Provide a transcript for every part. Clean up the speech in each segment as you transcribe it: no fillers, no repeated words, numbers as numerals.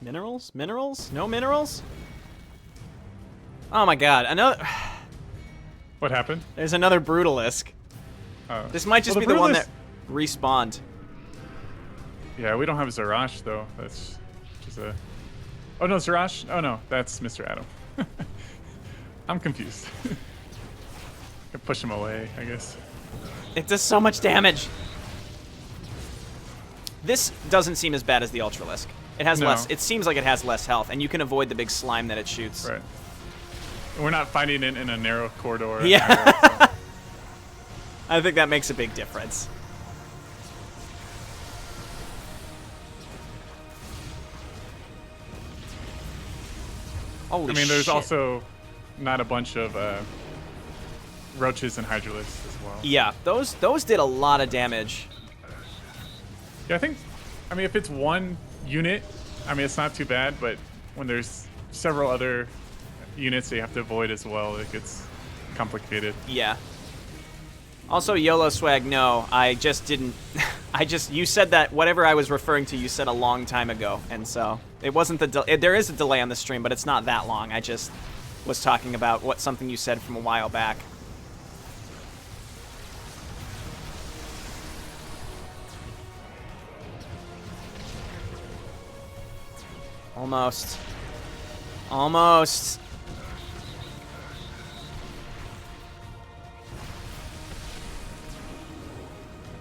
Minerals? Minerals? No minerals? Oh my god, another... What happened? There's another Brutalisk. This might just be the one that respawned. Yeah, we don't have Zarash, though. That's just a... Oh, no, Zarash? Oh, no, that's Mr. Adam. I'm confused. Can push him away, I guess. It does so much damage. This doesn't seem as bad as the Ultralisk. It has less. It seems like it has less health, and you can avoid the big slime that it shoots. Right. We're not fighting it in a narrow corridor. Yeah. Area, so. I think that makes a big difference. Holy shit. There's also not a bunch of roaches and hydralisks as well. Yeah, those did a lot of damage. Yeah, I think, if it's one unit, it's not too bad, but when there's several other units that you have to avoid as well, it gets complicated. Yeah. Also, YOLO Swag, no, I just didn't... you said that whatever I was referring to, you said a long time ago, and so it wasn't the... there is a delay on the stream, but it's not that long. I just was talking about something you said from a while back. Almost. Almost.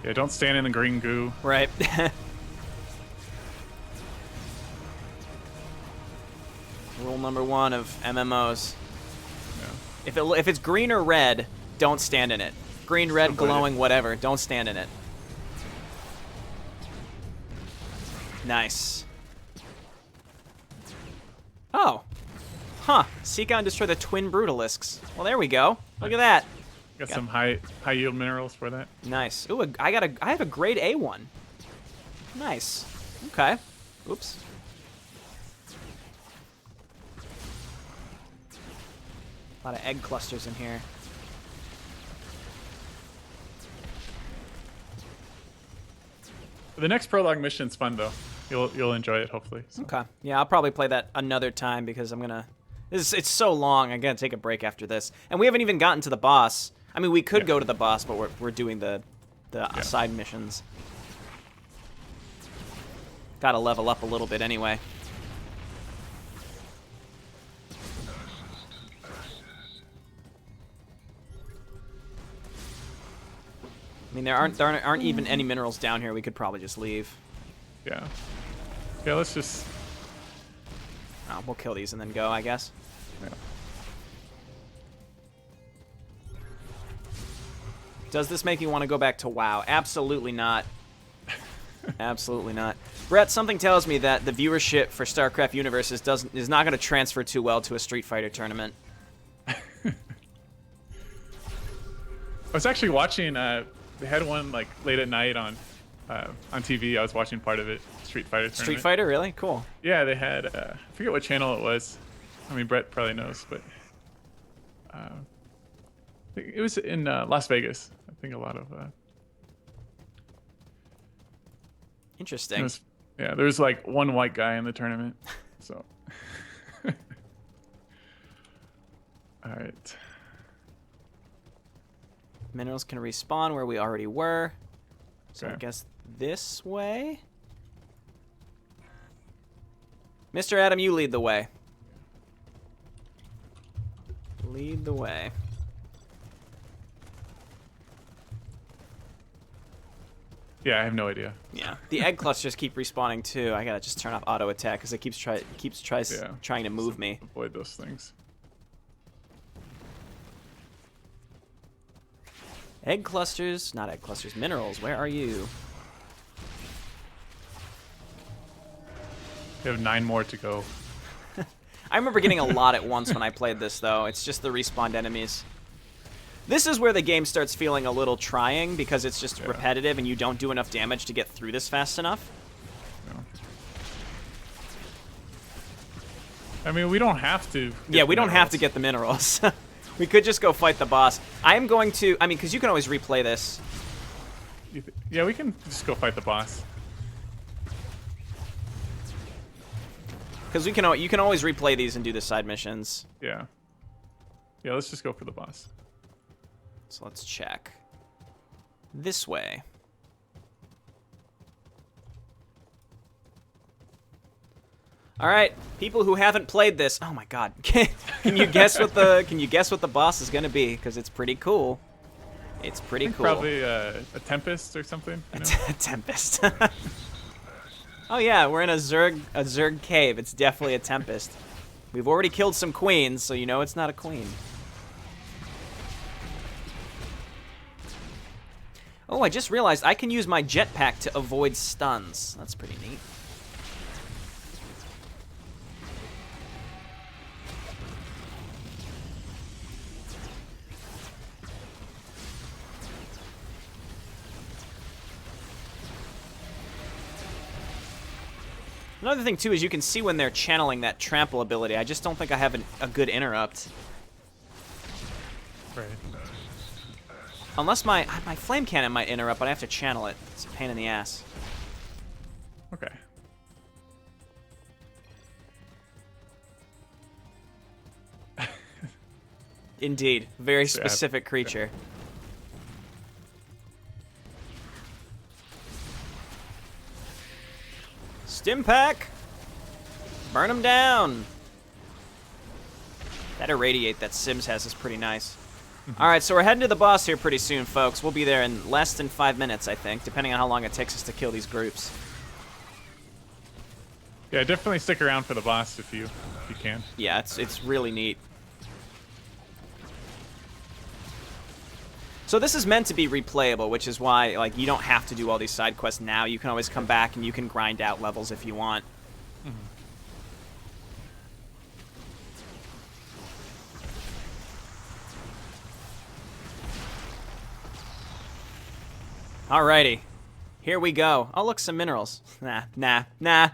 Yeah, don't stand in the green goo. Right. Rule number 1 of MMOs. Yeah. If it's green or red, don't stand in it. Green, red, glowing, whatever. Don't stand in it. Nice. Oh. Huh. Seek out and destroy the twin Brutalisks. Well, there we go. Look at that. Got some high yield minerals for that. Nice. Ooh, I have a grade A one. Nice. Okay. Oops. A lot of egg clusters in here. The next prologue mission's fun though. You'll enjoy it hopefully. So. Okay. Yeah, I'll probably play that another time because I'm gonna. It's so long. I'm gonna take a break after this, and we haven't even gotten to the boss. We could go to the boss, but we're doing the side missions. Gotta level up a little bit anyway. There aren't even any minerals down here. We could probably just leave. Yeah. Yeah, let's just... Oh, we'll kill these and then go, I guess. Yeah. Does this make you want to go back to WoW? Absolutely not. Absolutely not. Brett, something tells me that the viewership for Starcraft Universe is not going to transfer too well to a Street Fighter tournament. I was actually watching... they had one like late at night on TV. I was watching part of it. Street Fighter tournament. Street Fighter, really? Cool. Yeah, they had. I forget what channel it was. Brett probably knows, but it was in Las Vegas. I think a lot of. Interesting. There was like one white guy in the tournament, so. All right. Minerals can respawn where we already were. So okay. I guess this way? Mr. Adam, you lead the way. Lead the way. Yeah, I have no idea. Yeah, the egg clusters keep respawning too. I gotta just turn off auto attack because it keeps trying to move me. Avoid those things. Egg clusters, not egg clusters, minerals. Where are you? We have 9 more to go. I remember getting a lot at once when I played this, though. It's just the respawned enemies. This is where the game starts feeling a little trying because it's just repetitive and you don't do enough damage to get through this fast enough. Yeah. We don't have to. Yeah, we don't have to get the minerals. We could just go fight the boss. I am going to... because you can always replay this. Yeah, we can just go fight the boss. Because you can always replay these and do the side missions. Yeah. Yeah, let's just go for the boss. So let's check. This way. All right, people who haven't played this. Oh my God, can you guess what the boss is gonna be? Because it's pretty cool. It's pretty cool. Probably a Tempest or something. You know? A Tempest. Oh yeah, we're in a Zerg cave. It's definitely a Tempest. We've already killed some queens, so you know it's not a queen. Oh, I just realized I can use my jetpack to avoid stuns. That's pretty neat. Another thing, too, is you can see when they're channeling that trample ability. I just don't think I have a good interrupt. Right. Unless my flame cannon might interrupt, but I have to channel it. It's a pain in the ass. Okay. Indeed. Very specific creature. Stim pack! Burn them down! That irradiate that Sims has is pretty nice. Alright, so we're heading to the boss here pretty soon, folks. We'll be there in less than 5 minutes, I think, depending on how long it takes us to kill these groups. Yeah, definitely stick around for the boss if you can. Yeah, it's really neat. So this is meant to be replayable, which is why like you don't have to do all these side quests now. You can always come back and you can grind out levels if you want. Alrighty. Here we go. Oh, look, some minerals. Nah. I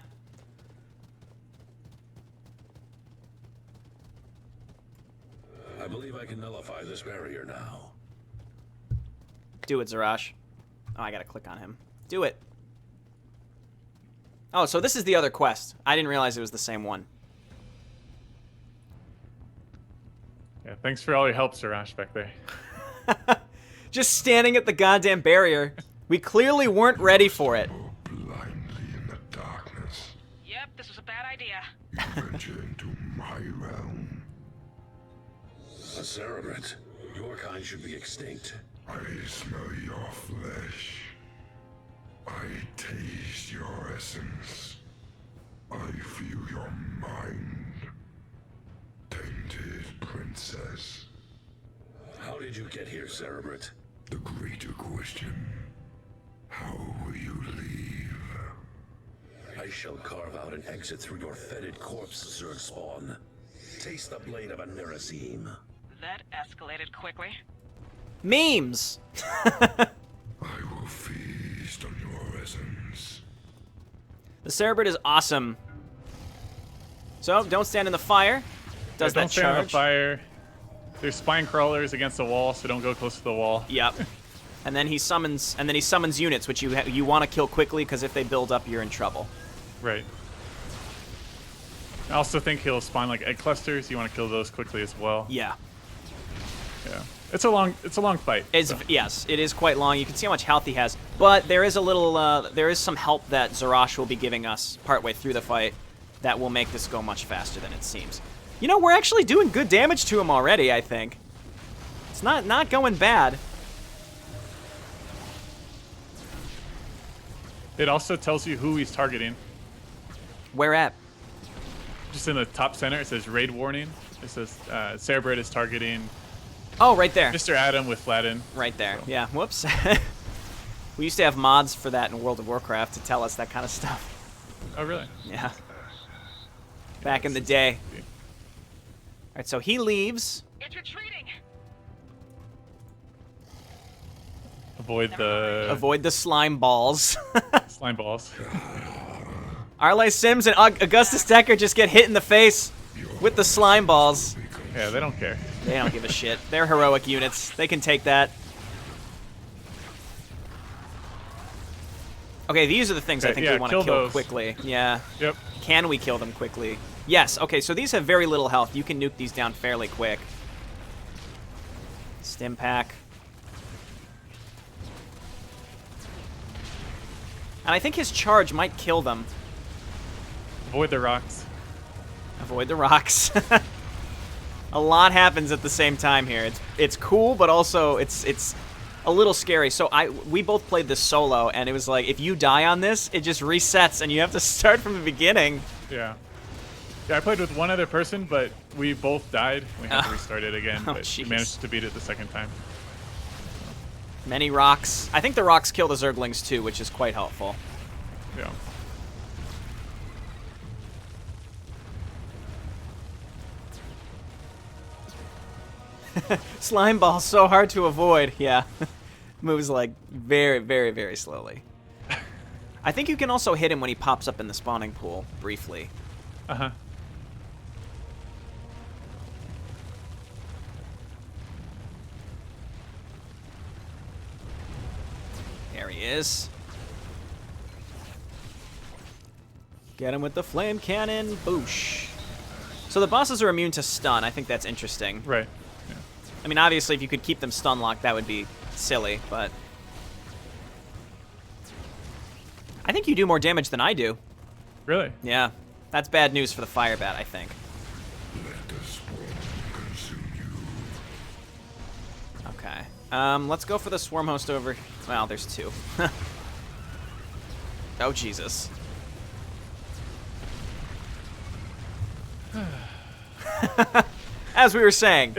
believe I can nullify this barrier now. Do it, Zarash. Oh, I gotta click on him. Do it. Oh, so this is the other quest. I didn't realize it was the same one. Yeah, thanks for all your help, Sirash, back there. Just standing at the goddamn barrier. We clearly weren't ready for it. Blindly in the darkness. Yep, this was a bad idea. Venture into my realm. A cerebrate. Your kind should be extinct. I smell your flesh. I taste your essence. I feel your mind. Tainted princess. How did you get here, cerebrate? The greater question. How will you leave? I shall carve out an exit through your fetid corpse, Zerg spawn. Taste the blade of a Nerazim. That escalated quickly. Memes! I will feast on your essence. The Cerebrate is awesome. So, don't stand in the fire. Does that don't stand on the charge? fire. There's spine crawlers against the wall, so don't go close to the wall. Yep. And then he summons units, which you want to kill quickly, because if they build up, you're in trouble. Right. I also think he'll spawn like egg clusters. You want to kill those quickly as well. Yeah. Yeah. It's a long fight. So. Yes, it is quite long. You can see how much health he has, but there is some help that Zarash will be giving us partway through the fight that will make this go much faster than it seems. You know, we're actually doing good damage to him already, I think. It's not going bad. It also tells you who he's targeting. Where at? Just in the top center, it says raid warning. It says Cerebrate is targeting Oh, right there. Mr. Adam with Flatten. Right there. So. Yeah, whoops. We used to have mods for that in World of Warcraft to tell us that kind of stuff. Oh, really? Yeah. Back in the day. Alright, so he leaves. It's retreating. Avoid the slime balls. slime balls. Arlay Sims and Augustus Decker just get hit in the face with the slime balls. Yeah, they don't care. They don't give a shit. They're heroic units. They can take that. Okay, these are the things I think we want to kill quickly. Yeah. Yep. Can we kill them quickly? Yes, okay, so these have very little health. You can nuke these down fairly quick. Stim pack. And I think his charge might kill them. Avoid the rocks. Avoid the rocks. A lot happens at the same time here. It's cool, but also it's a little scary. So we both played this solo, and it was like, if you die on this, it just resets, and you have to start from the beginning. Yeah. Yeah, I played with one other person, but we both died. We had to restart it again, Oh, but jeez. we managed to beat it the second time. Many rocks. I think the rocks kill the Zerglings too, which is quite helpful. Yeah. Slime ball's so hard to avoid. Yeah. Moves like very, very, very slowly. I think you can also hit him when he pops up in the spawning pool briefly. Uh-huh. There he is. Get him with the flame cannon. Boosh. So the bosses are immune to stun. I think that's interesting. Right. Yeah. I mean, obviously, if you could keep them stun locked, that would be silly, but I think you do more damage than I do. Really? Yeah. That's bad news for the fire bat, I think. Let the swarm consume you. Okay. Let's go for the swarm host over. Well, there's two. Oh, Jesus. As we were saying,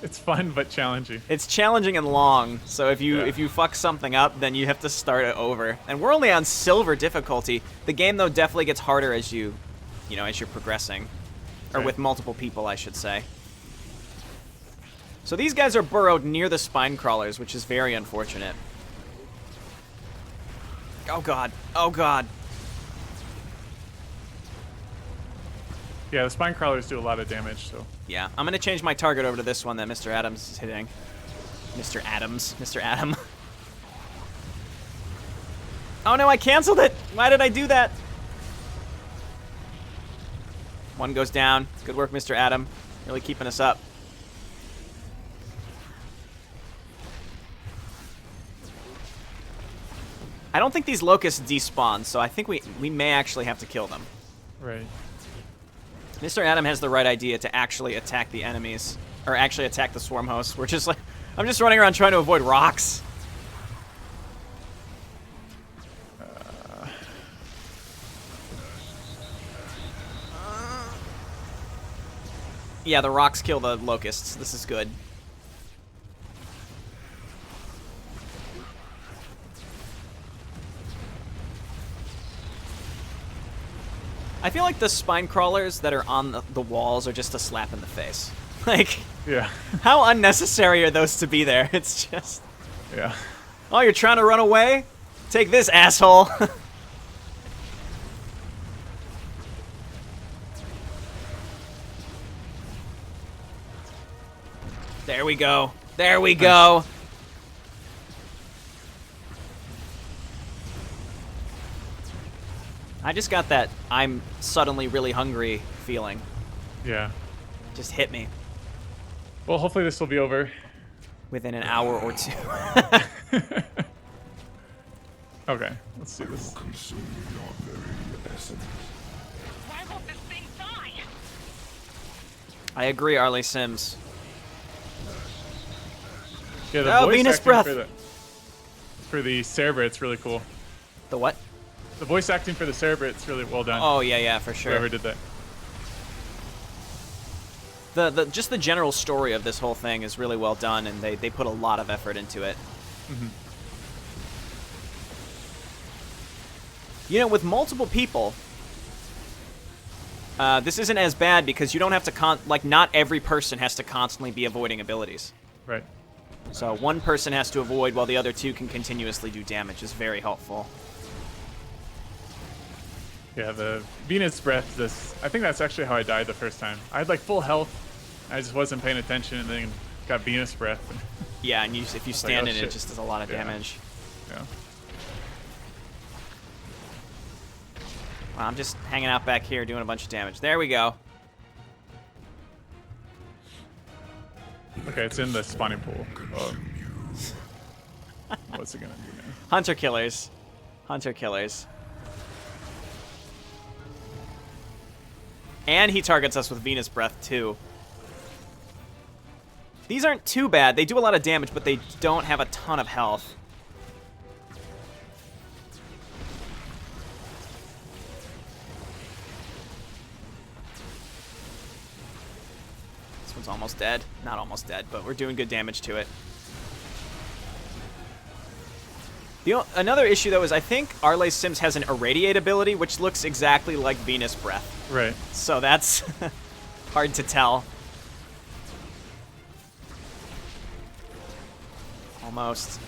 It's fun but challenging. it's challenging and long. So if you fuck something up, then you have to start it over. And we're only on silver difficulty. The game though definitely gets harder as you know, as you're progressing, or Right. with multiple people, I should say. So these guys are burrowed near the spine crawlers, which is very unfortunate. Oh god. Oh god. Yeah, the spine crawlers do a lot of damage, so. Yeah, I'm gonna change my target over to this one that Mr. Adams is hitting. Mr. Adams. Mr. Adam. Oh no, I canceled it! Why did I do that? One goes down. Good work, Mr. Adam. Really keeping us up. I don't think these locusts despawn, so I think we may actually have to kill them. Right. Mr. Adam has the right idea to actually attack the enemies, or actually attack the swarm hosts. We're just like, I'm just running around trying to avoid rocks. Yeah, the rocks kill the locusts. This is good. I feel like the spine crawlers that are on the walls are just a slap in the face. Like, Yeah. how unnecessary are those to be there? It's just, Yeah. oh, you're trying to run away? Take this, asshole. There we go. There we go. I just got that I'm suddenly really hungry feeling. Yeah. Just hit me Well, hopefully this will be over. within an hour or two. Okay, let's do this. Consume your very essence. Why won't this thing die? I agree, Arlie Sims. Yeah, the Oh, voice Venus acting breath. for the Cerebrate's really cool. The what? The voice acting for the Cerebrate's really well done. Oh, yeah, yeah, for sure. Whoever did that. Just the general story of this whole thing is really well done, and they put a lot of effort into it. Mm-hmm. You know, with multiple people, this isn't as bad because you don't have to not every person has to constantly be avoiding abilities. Right. So one person has to avoid while the other two can continuously do damage is very helpful. Yeah, the Venus Breath, I think that's actually how I died the first time. I had like full health. I just wasn't paying attention and then got Venus Breath. Yeah, and if you stand oh, in it, shit. it just does a lot of Yeah. damage. Yeah. Well, I'm just hanging out back here doing a bunch of damage. There we go. Okay, it's in the spawning pool. Oh. What's it gonna do now? Hunter killers. Hunter killers. And he targets us with Venus Breath, too. These aren't too bad. They do a lot of damage, but they don't have a ton of health. This one's almost dead. Not almost dead, but we're doing good damage to it. Another issue, though, is I think Arlay Sims has an Irradiate ability, which looks exactly like Venus Breath. Right. So that's hard to tell. Almost.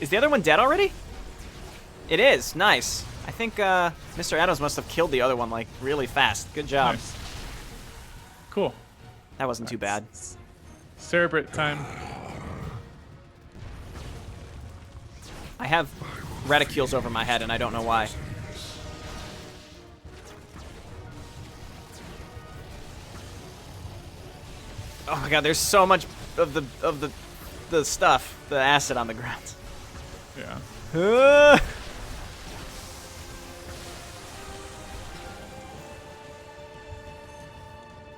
Is the other one dead already? It is. Nice. I think Mr. Adams must have killed the other one, like, really fast. Good job. Nice. Cool. That wasn't too bad. Cerebrate time. I have reticules over my head, and I don't know why. Oh my god, there's so much of the stuff, the acid on the ground. Yeah.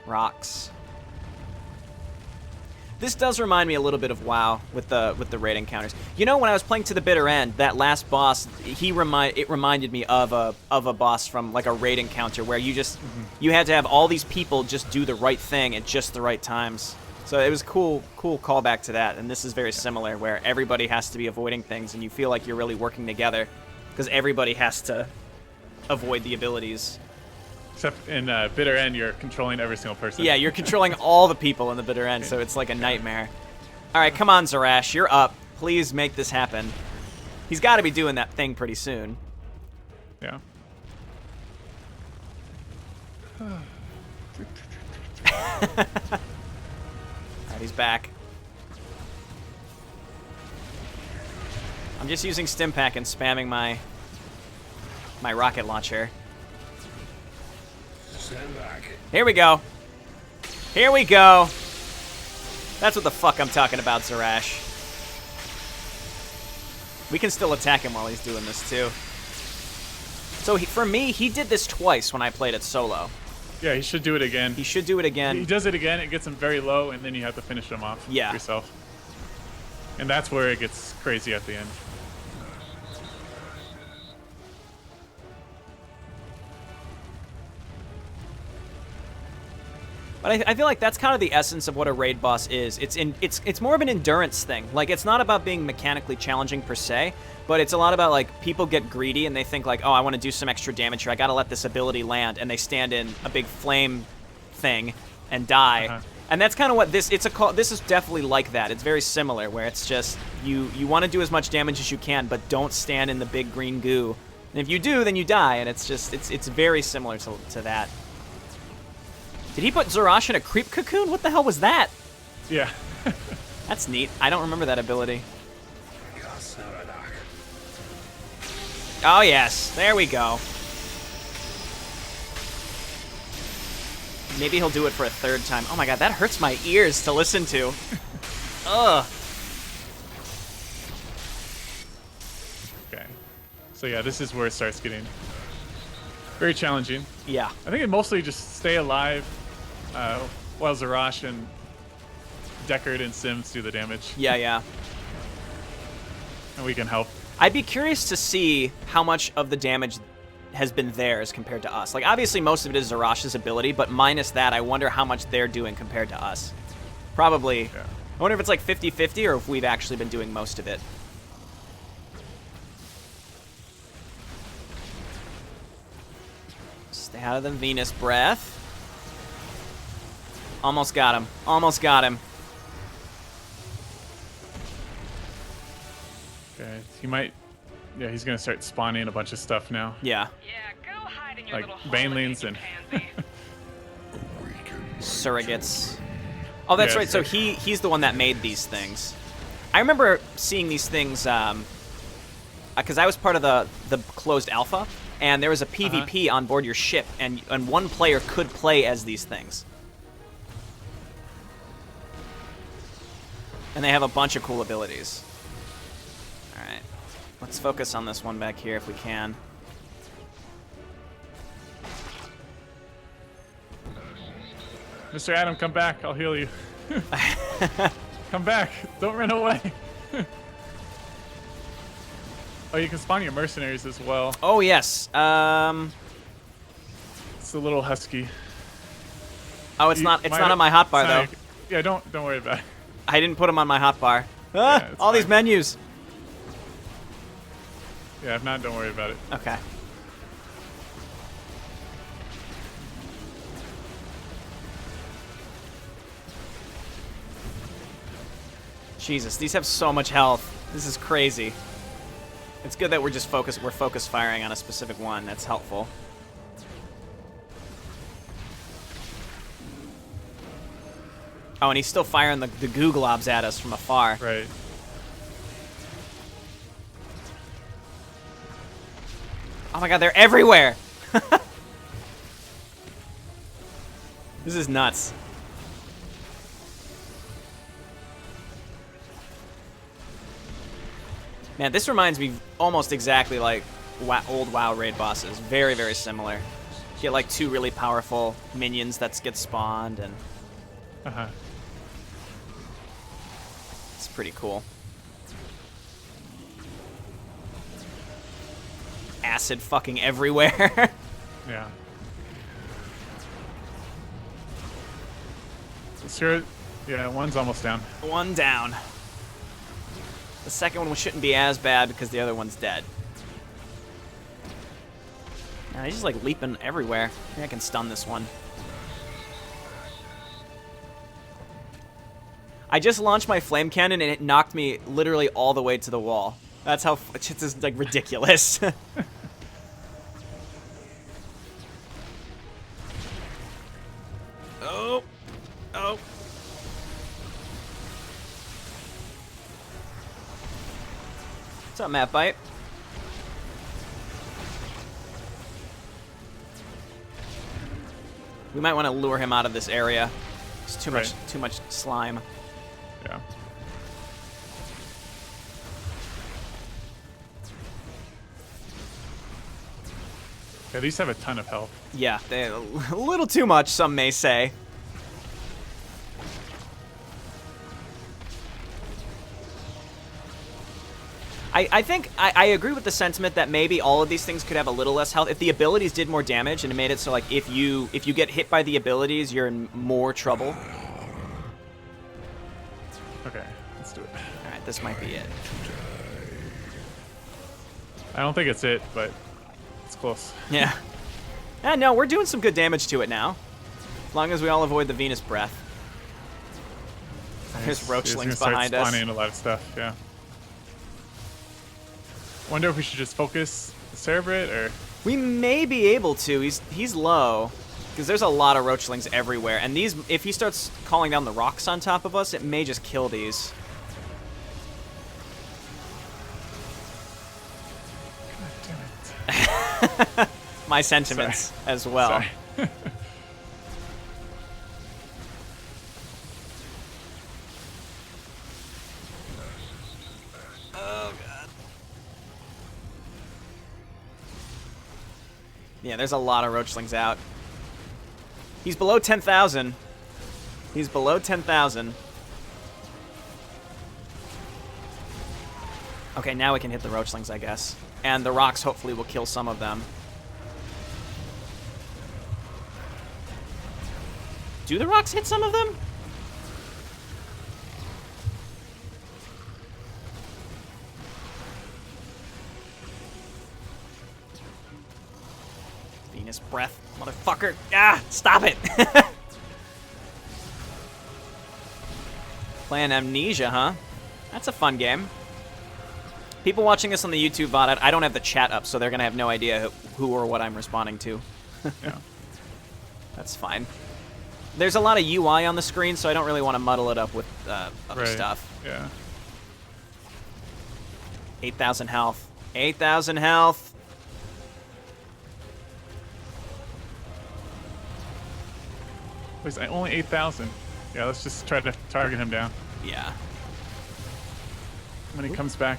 Rocks. This does remind me a little bit of WoW with the raid encounters. You know, when I was playing to the bitter end, that last boss, it reminded me of a boss from like a raid encounter where you just you had to have all these people just do the right thing at just the right times. So it was cool callback to that. And this is very similar, where everybody has to be avoiding things, and you feel like you're really working together because everybody has to avoid the abilities. Except in bitter end, you're controlling every single person. Yeah, you're controlling all the people in the bitter end, so it's like a nightmare. All right, come on, Zarash, you're up. Please make this happen. He's got to be doing that thing pretty soon. Yeah. All right, he's back. I'm just using Stimpack and spamming my rocket launcher. Stand back. Here we go. Here we go. That's what the fuck I'm talking about, Zarash. We can still attack him while he's doing this, too. So for me, he did this twice when I played it solo. Yeah, he should do it again. He should do it again. He does it again, it gets him very low, and then you have to finish him off yourself. And that's where it gets crazy at the end. But I feel like that's kind of the essence of what a raid boss is. It's more of an endurance thing. Like, it's not about being mechanically challenging per se, but it's a lot about, like, people get greedy and they think, like, oh, I want to do some extra damage here. I got to let this ability land, and they stand in a big flame thing and die. And that's kind of what this is definitely like that. It's very similar, where it's just you want to do as much damage as you can, but don't stand in the big green goo. And if you do, then you die, and it's just it's very similar to that. Did he put Zarash in a creep cocoon? What the hell was that? Yeah. That's neat. I don't remember that ability. Oh, yes. There we go. Maybe he'll do it for a third time. Oh my god, that hurts my ears to listen to. Ugh. Okay. So yeah, this is where it starts getting very challenging. Yeah. I think it mostly just stay alive while Zarash and Deckard and Sims do the damage. Yeah. And we can help. I'd be curious to see how much of the damage has been theirs compared to us. Like, obviously most of it is Zarash's ability, but minus that, I wonder how much they're doing compared to us. Probably. Yeah. I wonder if it's like 50-50 or if we've actually been doing most of it. Stay out of the Venus Breath. Almost got him. Almost got him. Okay, he might... Yeah, he's gonna start spawning a bunch of stuff now. Yeah. Yeah, go hide in your Like little banelings and... Surrogates. Oh, that's right. So he's the one that made these things. I remember seeing these things because I was part of the closed alpha, and there was a PvP on board your ship, and one player could play as these things. And they have a bunch of cool abilities. All right, let's focus on this one back here if we can. Mr. Adam, come back. I'll heal you. Come back. Don't run away. Oh, you can spawn your mercenaries as well. Oh, yes. It's a little husky. Oh, it's not on my hotbar, though. Yeah, don't worry about it. I didn't put them on my hotbar. Ah, Yeah, all these fine. menus. Yeah, if not, don't worry about it. Okay. Jesus, these have so much health. This is crazy. It's good that we're focus firing on a specific one. That's helpful. Oh, and he's still firing the goo globs at us from afar. Right. Oh my god, they're everywhere! This is nuts. Man, this reminds me almost exactly like old WoW raid bosses. Very, very similar. You get like 2 really powerful minions that get spawned, and it's pretty cool. Acid fucking everywhere. Yeah. Sure. Yeah, one's almost down. One down. The second one shouldn't be as bad because the other one's dead. Nah, he's just like leaping everywhere. Maybe I can stun this one. I just launched my flame cannon and it knocked me literally all the way to the wall. That's how it's just like ridiculous. Oh. Oh. What's up, Matt Bite? We might want to lure him out of this area. It's too much slime. Yeah. Yeah, these have a ton of health. Yeah, they a little too much, some may say. I think I agree with the sentiment that maybe all of these things could have a little less health. If the abilities did more damage and it made it so like if you get hit by the abilities, you're in more trouble. Okay, let's do it. All right, this might be it. I don't think it's it, but it's close. Yeah. No, we're doing some good damage to it now. As long as we all avoid the Venus breath. There's roachlings behind us. Spawning a lot of stuff, yeah. Wonder if we should just focus the Cerebrate, or... We may be able to. He's low. Because there's a lot of roachlings everywhere. And these, if he starts calling down the rocks on top of us, it may just kill these. God damn it. My sentiments as well. Sorry. Oh, God. Yeah, there's a lot of roachlings out. He's below 10,000. He's below 10,000. Okay, now we can hit the roachlings, I guess. And the rocks hopefully will kill some of them. Do the rocks hit some of them? Venus breath, motherfucker. Ah, stop it. Playing Amnesia, huh? That's a fun game. People watching this on the YouTube VOD, I don't have the chat up, so they're going to have no idea who or what I'm responding to. Yeah. That's fine. There's a lot of UI on the screen, so I don't really want to muddle it up with other Right. stuff. Yeah. 8,000 health. 8,000 health. Wait, only 8,000. Yeah, let's just try to target him down Yeah. when he comes back.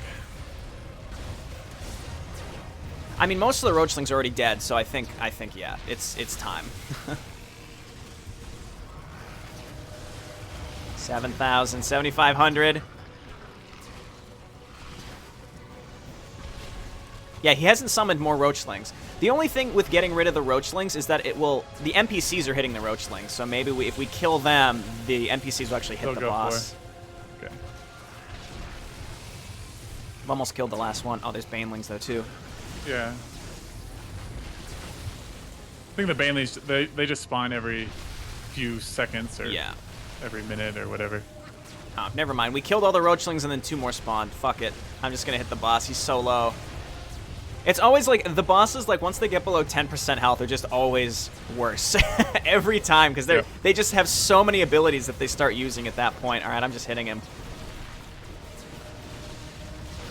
I mean, most of the roachlings are already dead, so I think yeah, it's time. 7,000, 7,500. Yeah, he hasn't summoned more roachlings. The only thing with getting rid of the roachlings is that it will... The NPCs are hitting the roachlings, so maybe if we kill them, the NPCs will actually hit They'll the go boss. for it. Okay. I've almost killed the last one. Oh, there's banelings, though, too. Yeah. I think the banelings, they just spawn every few seconds or Yeah. every minute or whatever. Oh, never mind. We killed all the roachlings and then 2 more spawned. Fuck it. I'm just gonna hit the boss. He's so low. It's always like, the bosses, like, once they get below 10% health, they're just always worse. Every time, because they just have so many abilities that they start using at that point. Alright, I'm just hitting him.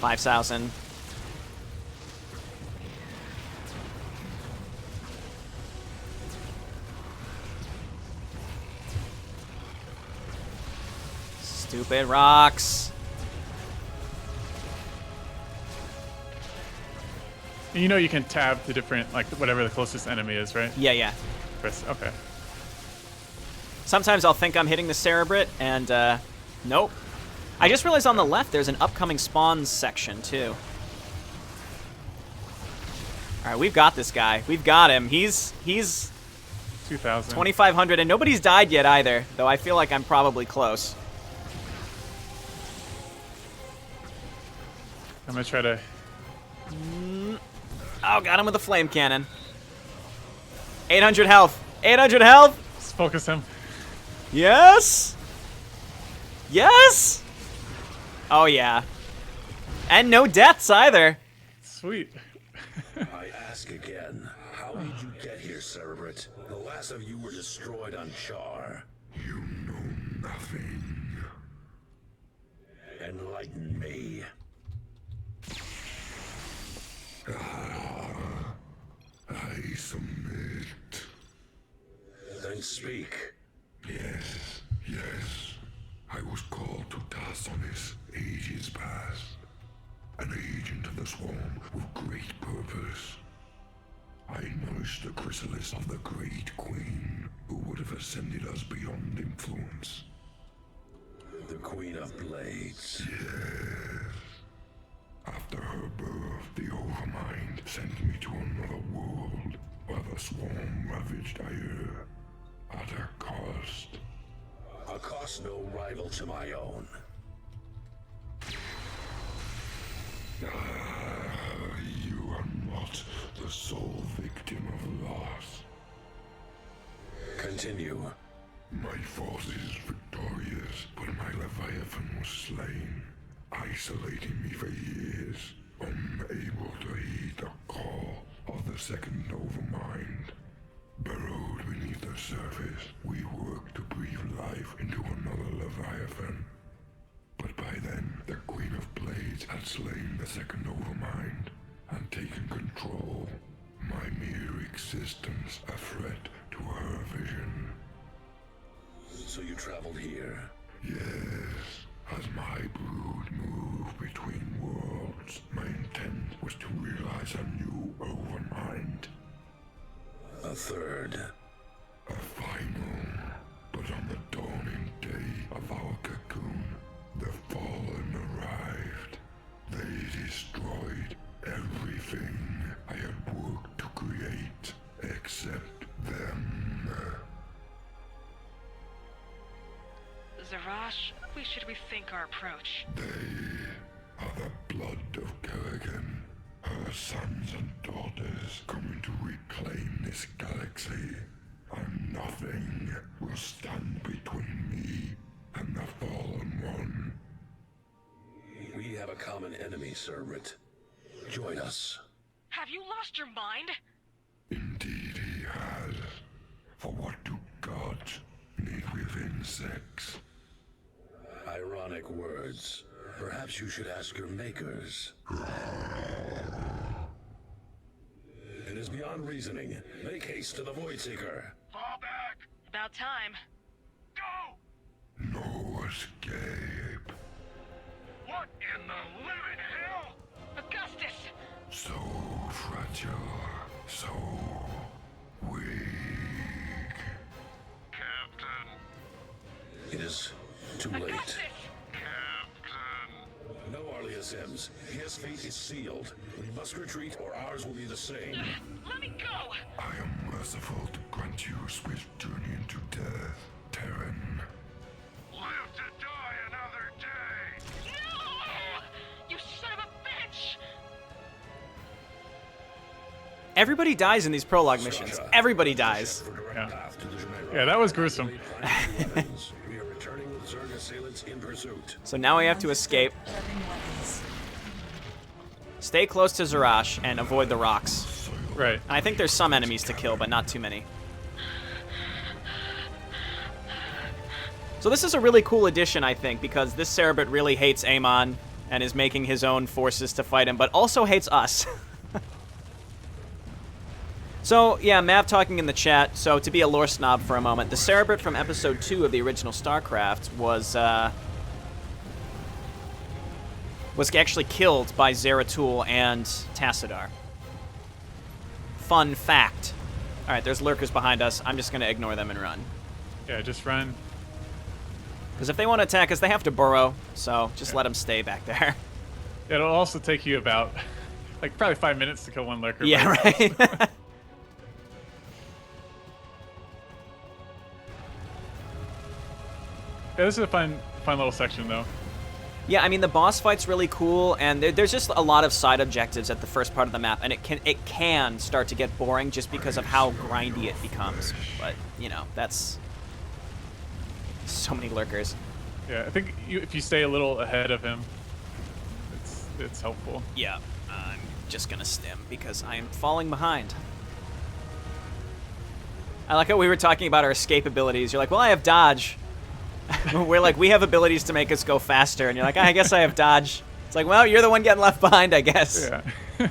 5,000. Stupid rocks. And you know you can tab to different, like, whatever the closest enemy is, right? Yeah, yeah. Press, okay. Sometimes I'll think I'm hitting the Cerebrit, and, nope. I just realized on the left there's an upcoming spawns section, too. Alright, we've got this guy. We've got him. He's 2,000. 2,500, and nobody's died yet either, though I feel like I'm probably close. I'm gonna try to... Oh, got him with a flame cannon. 800 health. 800 health. Just focus him. Yes. Yes. Oh, yeah. And no deaths either. Sweet. I ask again, how did you get here, Cerebrit? The last of you were destroyed on Char. You know nothing. Enlighten me. I submit. Then speak. Yes, yes. I was called to Tarsonis ages past. An agent of the swarm with great purpose. I nourished the chrysalis of the Great Queen, who would have ascended us beyond influence. The Queen of Blades. Yes. After her birth, the Overmind sent me to another world, where the swarm ravaged Ayer, at a cost. A cost no rival to my own. You are not the sole victim of loss. Continue. My force is victorious, but my Leviathan was slain, isolating me for years, unable to heed the call of the second Overmind. Burrowed beneath the surface, we worked to breathe life into another Leviathan. But by then, the Queen of Blades had slain the second Overmind and taken control, my mere existence a threat to her vision. So you traveled here? Yes, as my brood moved between worlds, my intent was to realize a new Overmind. A third. A final, but on the dawning day of our cocoon, the Fallen arrived. They destroyed everything I had worked to create, except them. Zarash, we should rethink our approach. They are the blood of Kerrigan, her sons and daughters coming to reclaim this galaxy, and nothing will stand between me and the Fallen One. We have a common enemy, Cerebrit. Join us. Have you lost your mind? Indeed he has. For what do gods need with insects? Ironic words. Perhaps you should ask your makers. It is beyond reasoning. Make haste to the Void Seeker. Fall back. About time. Go! No escape. What in the living hell? Augustus! So fragile. So weak. Captain. It is too late. Augustus! No, Arlia Sims. His fate is sealed. We must retreat or ours will be the same. Let me go! I am merciful to grant you a swift journey into death, Terran. Live to die another day! No! You son of a bitch! Everybody dies in these prologue missions. Everybody dies. Yeah. Yeah, that was gruesome. We are returning with Zerg assailants in pursuit. So now we have to escape. Stay close to Zarash and avoid the rocks. Right. I think there's some enemies to kill, but not too many. So this is a really cool addition, I think, because this Cerebrit really hates Amon and is making his own forces to fight him, but also hates us. So, yeah, Mav talking in the chat. So, to be a lore snob for a moment, the Cerebrit from Episode 2 of the original StarCraft was actually killed by Zeratul and Tassadar. Fun fact. Alright, there's lurkers behind us. I'm just going to ignore them and run. Yeah, just run. Because if they want to attack us, they have to burrow. So, just let them stay back there. It'll also take you about, like, probably 5 minutes to kill one lurker. Yeah, right? Yeah, this is a fun little section, though. Yeah, I mean, the boss fight's really cool, and there's just a lot of side objectives at the first part of the map, and it can start to get boring just because of how grindy it becomes. But, you know, that's so many lurkers. Yeah, I think if you stay a little ahead of him, it's helpful. Yeah, I'm just gonna stim because I am falling behind. I like how we were talking about our escape abilities. You're like, well, I have dodge. We're like, we have abilities to make us go faster, and you're like, I guess I have dodge. It's like, well, you're the one getting left behind, I guess. Yeah.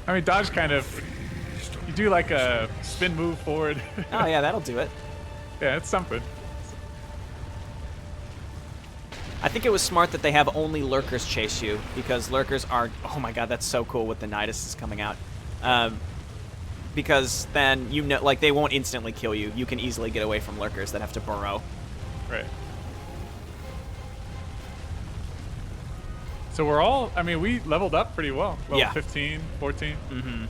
I mean, dodge kind of, you do like a spin move forward. Oh yeah, that'll do it. Yeah, it's something. I think it was smart that they have only lurkers chase you, because lurkers are, oh my god, that's so cool with the Nidus is coming out. Because then, you know, like, they won't instantly kill you. You can easily get away from lurkers that have to burrow. Right. So we're all, I mean, we leveled up pretty well. Level Yeah. 15, 14. Mm-hmm.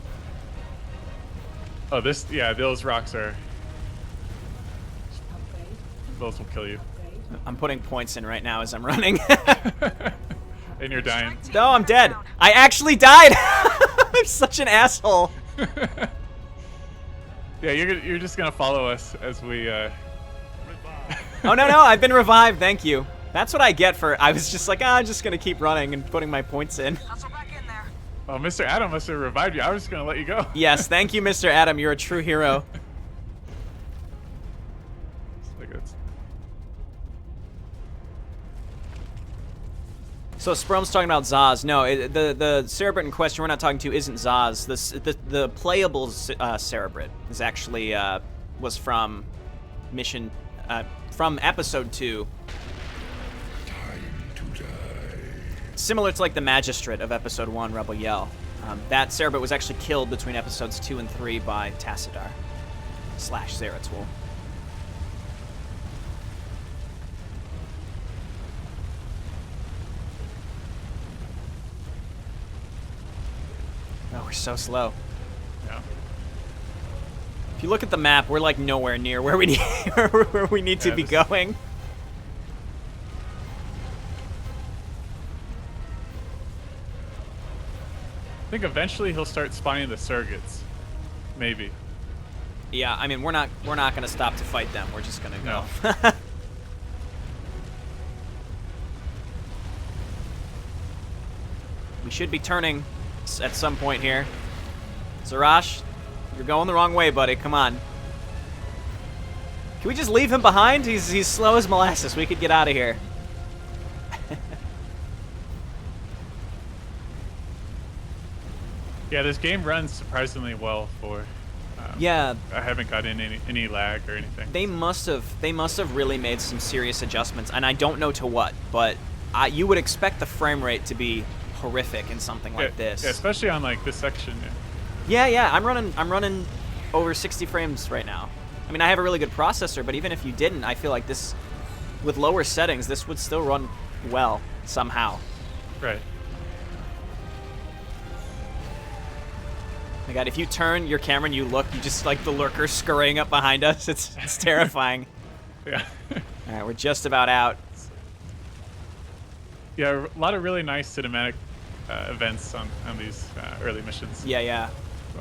Oh, yeah, those rocks are, those will kill you. I'm putting points in right now as I'm running. And you're dying. No, I'm dead. I actually died. I'm such an asshole. Yeah, you're just gonna follow us as we, Oh, no, I've been revived. Thank you. That's what I get for, I was just like, I'm just going to keep running and putting my points in. Oh, Mr. Adam must have revived you. I was just gonna let you go. Yes, thank you, Mr. Adam. You're a true hero. So Sprom's talking about Zaz. No, the Cerebrit in question we're not talking to isn't Zaz. The playable Cerebrit is actually was from mission from episode 2. Time to die. Similar to like the Magistrate of episode 1, Rebel Yell. That Cerebrit was actually killed between episodes 2 and 3 by Tassadar / Zeratul. Oh, we're so slow. Yeah. If you look at the map, we're like nowhere near where we need where we need to be going. I think eventually he'll start spawning the surrogates. Maybe. Yeah, I mean we're not gonna stop to fight them. We're just gonna go. No. We should be turning at some point here. Zarash, you're going the wrong way, buddy. Come on. Can we just leave him behind? He's slow as molasses. We could get out of here. Yeah, this game runs surprisingly well for. Yeah, I haven't gotten any lag or anything. they must have really made some serious adjustments, and I don't know to what, but you would expect the frame rate to be horrific in something like this. Yeah, especially on like this section. Yeah, I'm running over 60 frames right now. I mean, I have a really good processor, but even if you didn't, I feel like this, with lower settings, this would still run well somehow. Right. My God, if you turn your camera and you look, you just like the lurker scurrying up behind us. It's terrifying. Yeah. All right, we're just about out. Yeah, a lot of really nice cinematic events on these early missions. Yeah. So.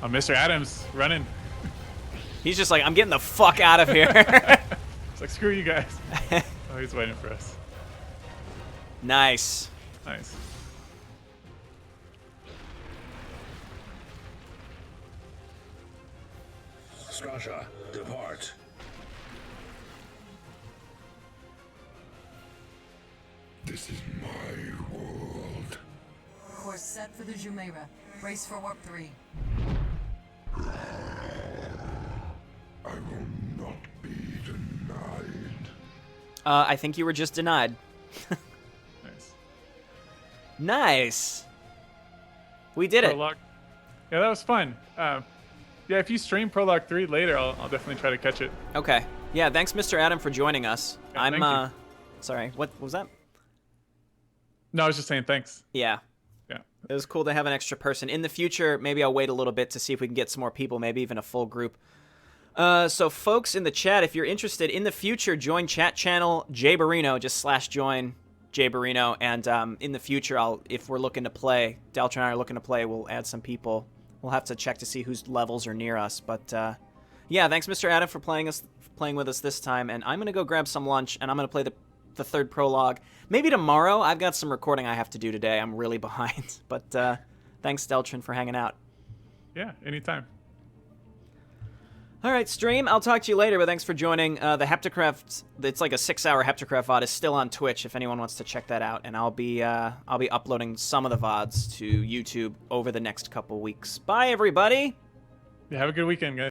Oh, Mr. Adams running. He's just like, I'm getting the fuck out of here. It's like, screw you guys. Oh, he's waiting for us. Nice. Nice. Strasha, depart. This is my world. Course set for the Jumeirah. Brace for warp 3. I will not be denied. I think you were just denied. Nice. Nice. We did it. Prologue. Yeah, that was fun. Yeah, if you stream Prologue 3 later, I'll definitely try to catch it. Okay. Yeah, thanks, Mr. Adam, for joining us. Yeah, thank you. Sorry, what was that? No, I was just saying thanks. Yeah. Yeah. It was cool to have an extra person. In the future, maybe I'll wait a little bit to see if we can get some more people, maybe even a full group. So folks in the chat, if you're interested, in the future, join chat channel JayborinoPlays, just /join JayborinoPlays, and in the future, if we're looking to play, Delta and I are looking to play, we'll add some people. We'll have to check to see whose levels are near us, but yeah, thanks, Mr. Adam, for playing with us this time, and I'm gonna go grab some lunch, and I'm gonna play the third prologue. Maybe tomorrow. I've got some recording I have to do today. I'm really behind, but thanks, Deltrin, for hanging out. Yeah, anytime. All right, stream. I'll talk to you later, but thanks for joining. The Heptacraft, it's like a 6-hour Heptacraft VOD, is still on Twitch if anyone wants to check that out, and I'll be uploading some of the VODs to YouTube over the next couple weeks. Bye, everybody. Yeah, have a good weekend, guys.